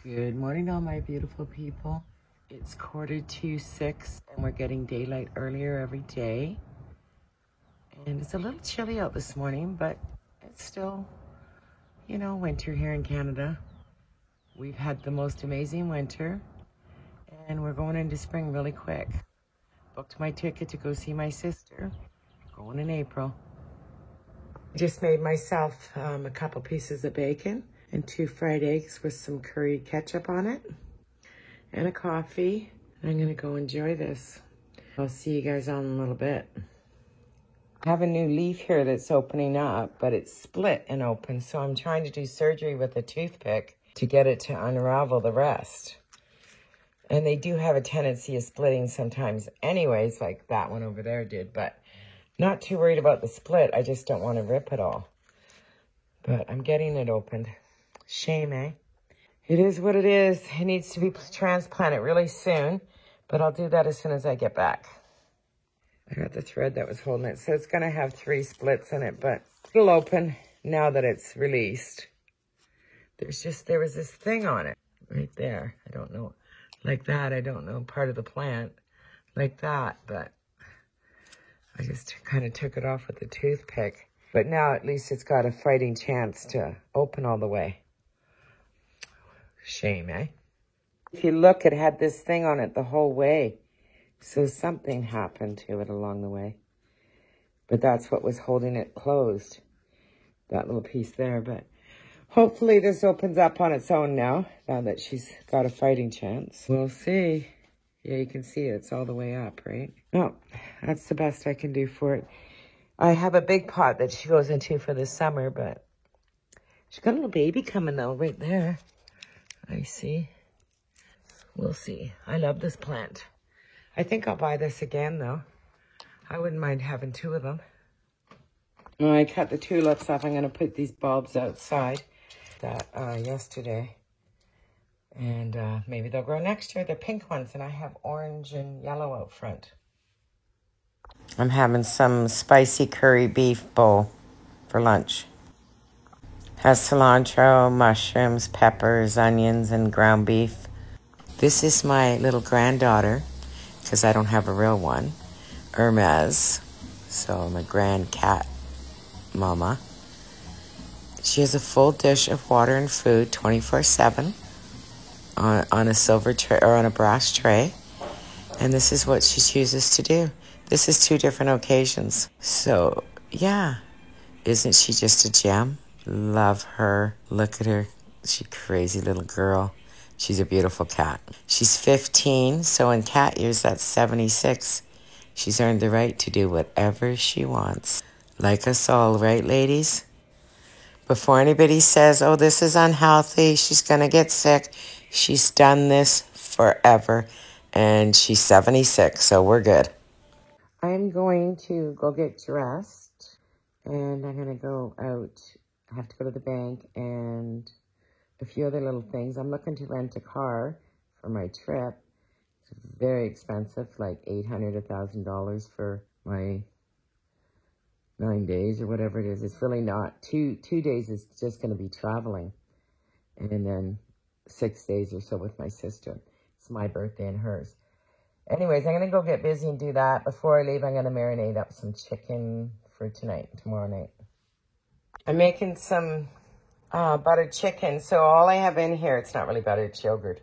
Good morning, all my beautiful people. It's 5:45, and we're getting daylight earlier every day. And it's a little chilly out this morning, but it's still, winter here in Canada. We've had the most amazing winter, and we're going into spring really quick. Booked my ticket to go see my sister, going in April. Just made myself a couple pieces of bacon and 2 fried eggs with some curry ketchup on it and a coffee. I'm gonna go enjoy this. I'll see you guys on in a little bit. I have a new leaf here that's opening up, but it's split and open, so I'm trying to do surgery with a toothpick to get it to unravel the rest. And they do have a tendency of splitting sometimes anyways, like that one over there did, but not too worried about the split. I just don't want to rip it all. But I'm getting it opened. Shame, eh? It is what it is. It needs to be transplanted really soon, but I'll do that as soon as I get back. I got the thread that was holding it. So it's going to have 3 splits in it, but it'll open now that it's released. There was this thing on it right there. I don't know. Like that. I don't know. Part of the plant. Like that, but I just kind of took it off with the toothpick. But now at least it's got a fighting chance to open all the way. Shame, eh? If you look, it had this thing on it the whole way. So something happened to it along the way. But that's what was holding it closed. That little piece there. But hopefully this opens up on its own now that she's got a fighting chance. We'll see. Yeah, you can see it's all the way up, right? Oh, that's the best I can do for it. I have a big pot that she goes into for the summer, but she's got a little baby coming though, right there. I see. We'll see. I love this plant. I think I'll buy this again though. I wouldn't mind having 2 of them. When I cut the tulips off, I'm going to put these bulbs outside yesterday. And maybe they'll grow next year. They're pink ones, and I have orange and yellow out front. I'm having some spicy curry beef bowl for lunch. Has cilantro, mushrooms, peppers, onions, and ground beef. This is my little granddaughter, because I don't have a real one, Hermes. So my grand cat mama. She has a full dish of water and food 24/7. On a silver tray or on a brass tray. And this is what she chooses to do. This is 2 different occasions. So, yeah. Isn't she just a gem? Love her. Look at her. She's a crazy little girl. She's a beautiful cat. She's 15, so in cat years, that's 76. She's earned the right to do whatever she wants. Like us all, right, ladies? Before anybody says, oh, this is unhealthy, she's going to get sick, she's done this forever, and she's 76, so we're good. I'm going to go get dressed, and I'm going to go out. I have to go to the bank and a few other little things. I'm looking to rent a car for my trip. It's very expensive, like $800, $1,000 for my 9 days or whatever it is. It's really not. Two days is just going to be traveling. And then 6 days or so with my sister. It's my birthday and hers. Anyways, I'm going to go get busy and do that. Before I leave, I'm going to marinate up some chicken for tomorrow night. I'm making some buttered chicken. So all I have in here, it's not really buttered, it's yogurt.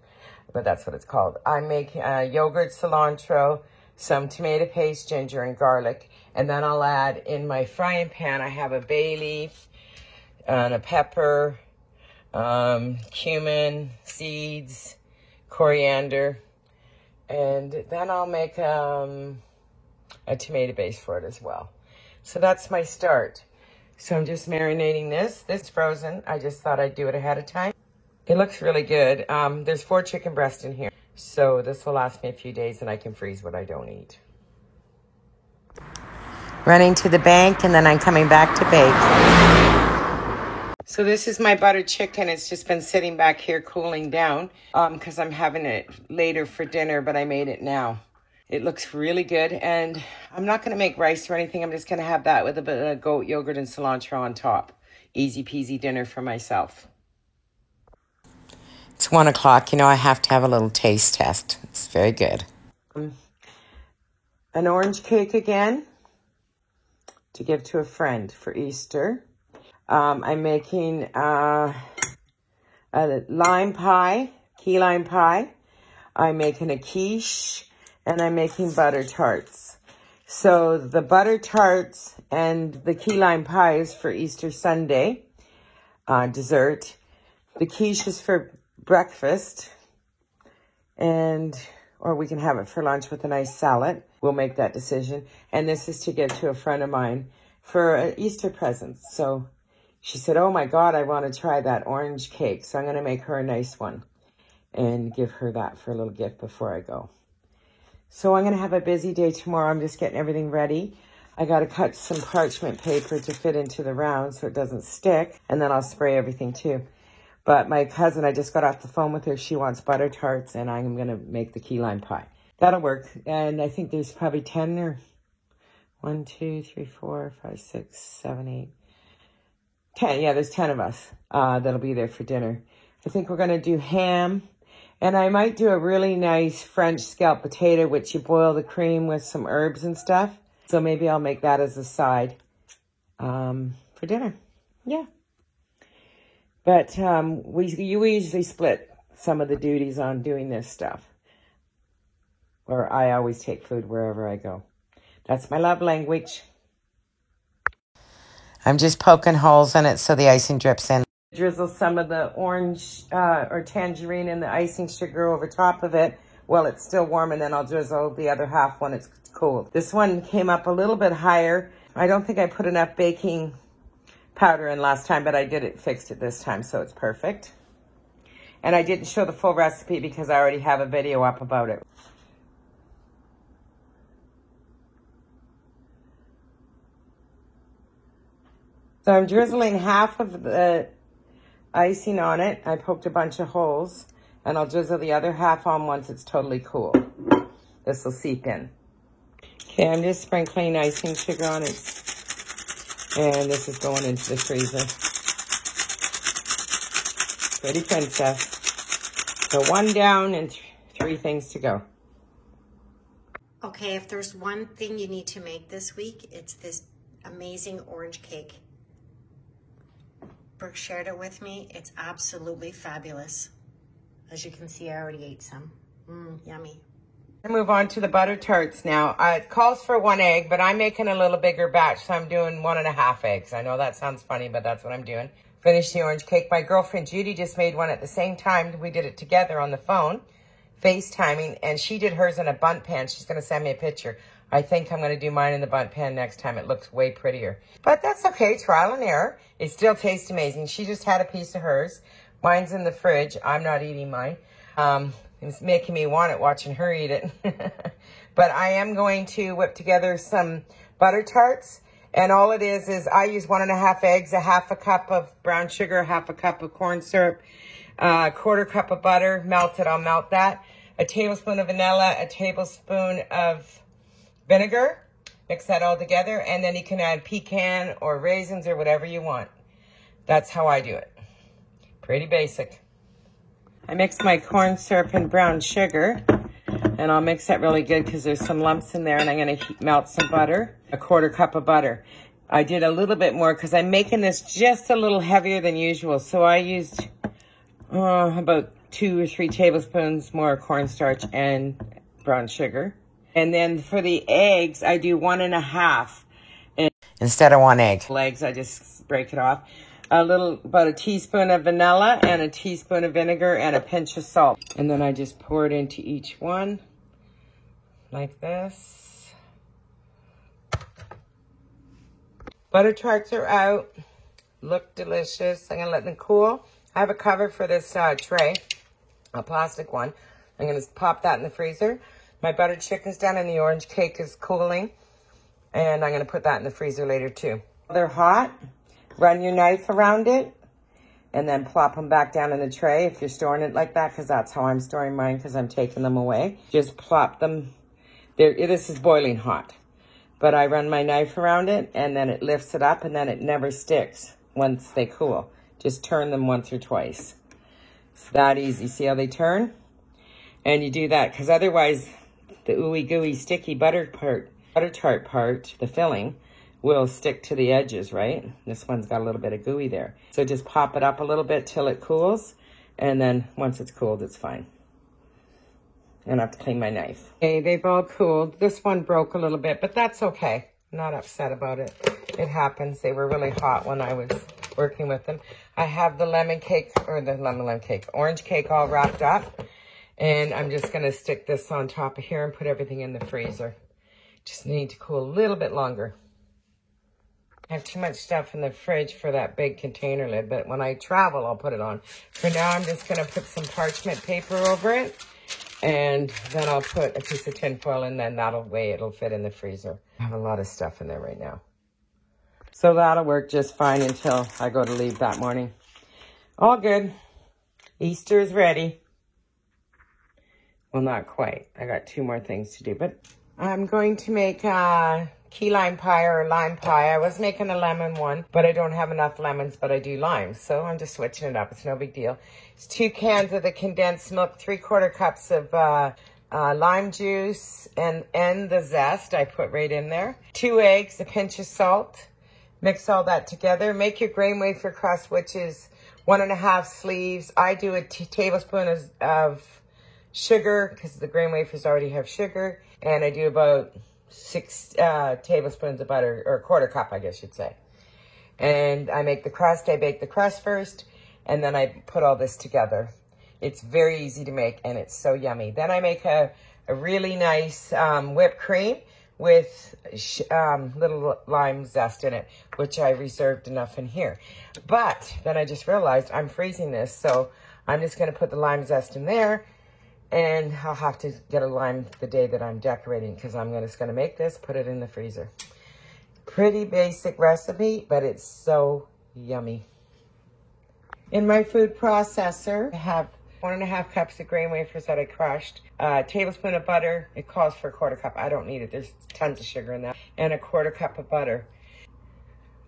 But that's what it's called. I make yogurt, cilantro, some tomato paste, ginger, and garlic. And then I'll add in my frying pan, I have a bay leaf and a pepper, cumin, seeds, coriander. And then I'll make a tomato base for it as well. So that's my start. So I'm just marinating this. This is frozen. I just thought I'd do it ahead of time. It looks really good. There's 4 chicken breasts in here. So this will last me a few days and I can freeze what I don't eat. Running to the bank and then I'm coming back to bake. So this is my buttered chicken. It's just been sitting back here cooling down because I'm having it later for dinner, but I made it now. It looks really good, and I'm not going to make rice or anything. I'm just going to have that with a bit of goat yogurt and cilantro on top. Easy peasy dinner for myself. It's 1 o'clock. You know, I have to have a little taste test. It's very good. An orange cake again to give to a friend for Easter. I'm making a lime pie, key lime pie. I'm making a quiche, and I'm making butter tarts. So the butter tarts and the key lime pie is for Easter Sunday dessert. The quiche is for breakfast, or we can have it for lunch with a nice salad. We'll make that decision. And this is to give to a friend of mine for an Easter present. So she said, oh my God, I want to try that orange cake. So I'm going to make her a nice one and give her that for a little gift before I go. So I'm going to have a busy day tomorrow. I'm just getting everything ready. I got to cut some parchment paper to fit into the round so it doesn't stick. And then I'll spray everything too. But my cousin, I just got off the phone with her. She wants butter tarts, and I'm going to make the key lime pie. That'll work. And I think there's probably 10 or 1, 2, 3, 4, 5, 6, 7, 8, 10. Yeah, there's 10 of us that'll be there for dinner. I think we're going to do ham. And I might do a really nice French scalloped potato, which you boil the cream with some herbs and stuff. So maybe I'll make that as a side for dinner. Yeah. But we usually split some of the duties on doing this stuff. Or I always take food wherever I go. That's my love language. I'm just poking holes in it so the icing drips in. Drizzle some of the orange or tangerine and the icing sugar over top of it while it's still warm, and then I'll drizzle the other half when it's cold. This one came up a little bit higher. I don't think I put enough baking powder in last time, but I fixed it this time, so it's perfect. And I didn't show the full recipe because I already have a video up about it. So I'm drizzling half of the icing on it. I poked a bunch of holes, and I'll drizzle the other half on once it's totally cool. This will seep in. Okay, I'm just sprinkling icing sugar on it. And this is going into the freezer. Pretty princess. So 1 down and 3 things to go. Okay, if there's one thing you need to make this week, it's this amazing orange cake. Brooke shared it with me. It's absolutely fabulous. As you can see, I already ate some. Yummy. I move on to the butter tarts now. It calls for 1 egg, but I'm making a little bigger batch, so I'm doing 1.5 eggs. I know that sounds funny, but that's what I'm doing. Finish the orange cake. My girlfriend Judy just made one at the same time. We did it together on the phone, FaceTiming, and she did hers in a bundt pan. She's going to send me a picture. I think I'm going to do mine in the bundt pan next time. It looks way prettier. But that's okay. Trial and error. It still tastes amazing. She just had a piece of hers. Mine's in the fridge. I'm not eating mine. It's making me want it watching her eat it. But I am going to whip together some butter tarts. And all it is I use 1.5 eggs, a half a cup of brown sugar, half a cup of corn syrup, a 1/4 cup of butter, melted. I'll melt that. A tablespoon of vanilla, a tablespoon of vinegar. Mix that all together. And then you can add pecan or raisins or whatever you want. That's how I do it. Pretty basic. I mix my corn syrup and brown sugar, and I'll mix that really good because there's some lumps in there, and I'm going to melt some butter, a 1/4 cup of butter. I did a little bit more because I'm making this just a little heavier than usual, so I used about 2 or 3 tablespoons more cornstarch and brown sugar. And then for the eggs, I do 1.5. Instead of 1 egg. Eggs, I just break it off. About a teaspoon of vanilla and a teaspoon of vinegar and a pinch of salt. And then I just pour it into each one like this. Butter tarts are out. Look delicious. I'm going to let them cool. I have a cover for this tray, a plastic one. I'm going to pop that in the freezer. My buttered chicken's done and the orange cake is cooling. And I'm going to put that in the freezer later too. They're hot. Run your knife around it and then plop them back down in the tray if you're storing it like that, because that's how I'm storing mine because I'm taking them away. Just plop them. This is boiling hot, but I run my knife around it and then it lifts it up and then it never sticks once they cool. Just turn them once or twice. It's that easy. See how they turn? And you do that because otherwise the ooey gooey sticky butter tart part, the filling, will stick to the edges, right? This one's got a little bit of gooey there. So just pop it up a little bit till it cools. And then once it's cooled, it's fine. And I have to clean my knife. Okay, they've all cooled. This one broke a little bit, but that's okay. I'm not upset about it. It happens. They were really hot when I was working with them. I have the orange cake all wrapped up. And I'm just going to stick this on top of here and put everything in the freezer. Just need to cool a little bit longer. I have too much stuff in the fridge for that big container lid, but when I travel, I'll put it on. For now, I'm just going to put some parchment paper over it. And then I'll put a piece of tin foil, and then it'll fit in the freezer. I have a lot of stuff in there right now. So that'll work just fine until I go to leave that morning. All good. Easter's ready. Well, not quite. I got 2 more things to do, but I'm going to make a key lime pie or lime pie. I was making a lemon one, but I don't have enough lemons, but I do limes. So I'm just switching it up. It's no big deal. It's 2 cans of the condensed milk, 3/4 cups of lime juice, and the zest I put right in there. 2 eggs, a pinch of salt. Mix all that together. Make your grain wafer crust, which is 1.5 sleeves. I do a tablespoon of sugar because the grain wafers already have sugar, and I do about 6 tablespoons of butter, or 1/4 cup, I guess you'd say. And I make the crust. I bake the crust first, and then I put all this together. It's very easy to make, and it's so yummy. Then I make a really nice whipped cream with little lime zest in it, which I reserved enough in here. But then I just realized I'm freezing this, so I'm just going to put the lime zest in there. And I'll have to get a lime the day that I'm decorating because I'm just going to make this, put it in the freezer. Pretty basic recipe, but it's so yummy. In my food processor, I have 1.5 cups of grain wafers that I crushed, a tablespoon of butter. It calls for 1/4 cup. I don't need it. There's tons of sugar in that. And a 1/4 cup of butter.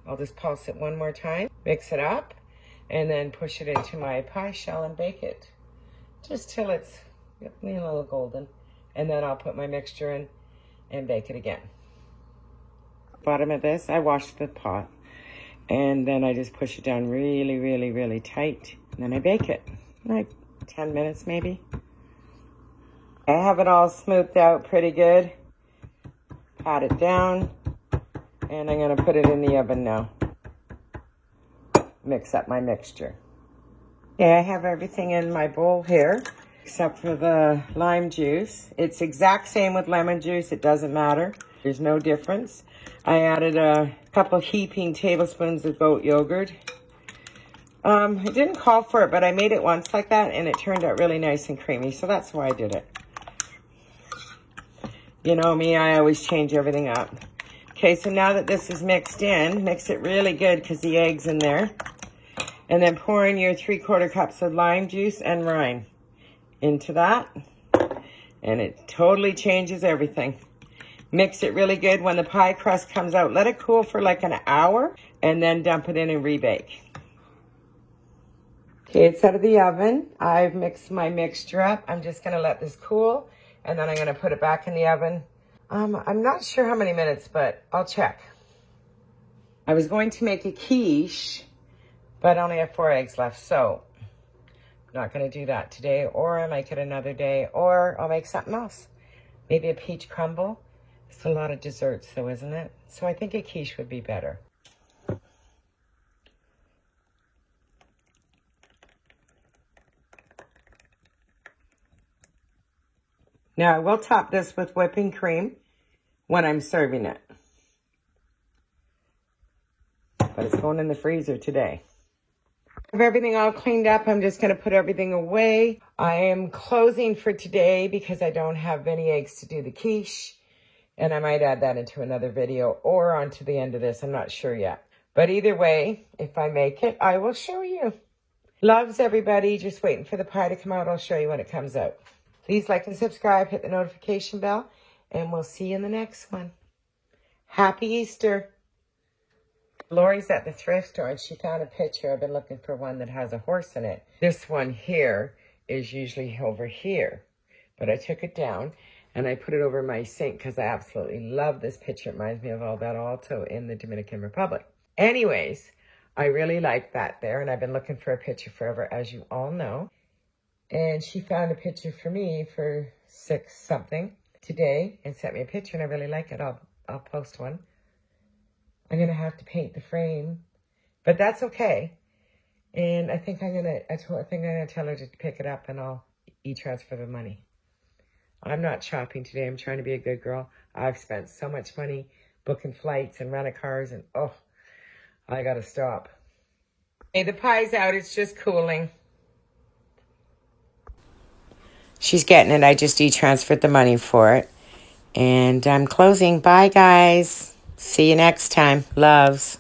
I'll just pulse it one more time, mix it up, and then push it into my pie shell and bake it. Just till it's a little golden, and then I'll put my mixture in and bake it again. Bottom of this, I wash the pot, and then I just push it down really, really, really tight, and then I bake it, like 10 minutes maybe. I have it all smoothed out pretty good. Pat it down, and I'm gonna put it in the oven now. Mix up my mixture. Okay, I have everything in my bowl here, except for the lime juice. It's exact same with lemon juice. It doesn't matter. There's no difference. I added a couple heaping tablespoons of goat yogurt. It didn't call for it, but I made it once like that, and it turned out really nice and creamy, so that's why I did it. You know me, I always change everything up. Okay, so now that this is mixed in, mix it really good because the egg's in there. And then pour in your 3/4 cups of lime juice and rind into that, and it totally changes everything. Mix it really good. When the pie crust comes out, let it cool for like an hour, and then dump it in and rebake. Okay, it's out of the oven. I've mixed my mixture up. I'm just going to let this cool, and then I'm going to put it back in the oven. I'm not sure how many minutes, but I'll check. I was going to make a quiche, but I only have 4 eggs left, so not going to do that today, or I'll make it another day, or I'll make something else. Maybe a peach crumble. It's a lot of desserts though, isn't it? So I think a quiche would be better. Now I will top this with whipping cream when I'm serving it. But it's going in the freezer today. I have everything all cleaned up. I'm just going to put everything away. I am closing for today because I don't have any eggs to do the quiche. And I might add that into another video or onto the end of this. I'm not sure yet. But either way, if I make it, I will show you. Loves everybody. Just waiting for the pie to come out. I'll show you when it comes out. Please like and subscribe. Hit the notification bell. And we'll see you in the next one. Happy Easter. Lori's at the thrift store and she found a picture. I've been looking for one that has a horse in it. This one here is usually over here, but I took it down and I put it over my sink because I absolutely love this picture. It reminds me of all that Alto in the Dominican Republic. Anyways, I really like that there, and I've been looking for a picture forever, as you all know. And she found a picture for me for $6 something today and sent me a picture, and I really like it. I'll post one. I'm going to have to paint the frame, but that's okay. And I think I'm going to tell her to pick it up and I'll e-transfer the money. I'm not shopping today. I'm trying to be a good girl. I've spent so much money booking flights and rental cars and I got to stop. Hey, the pie's out. It's just cooling. She's getting it. I just e-transferred the money for it. And I'm closing. Bye, guys. See you next time. Loves.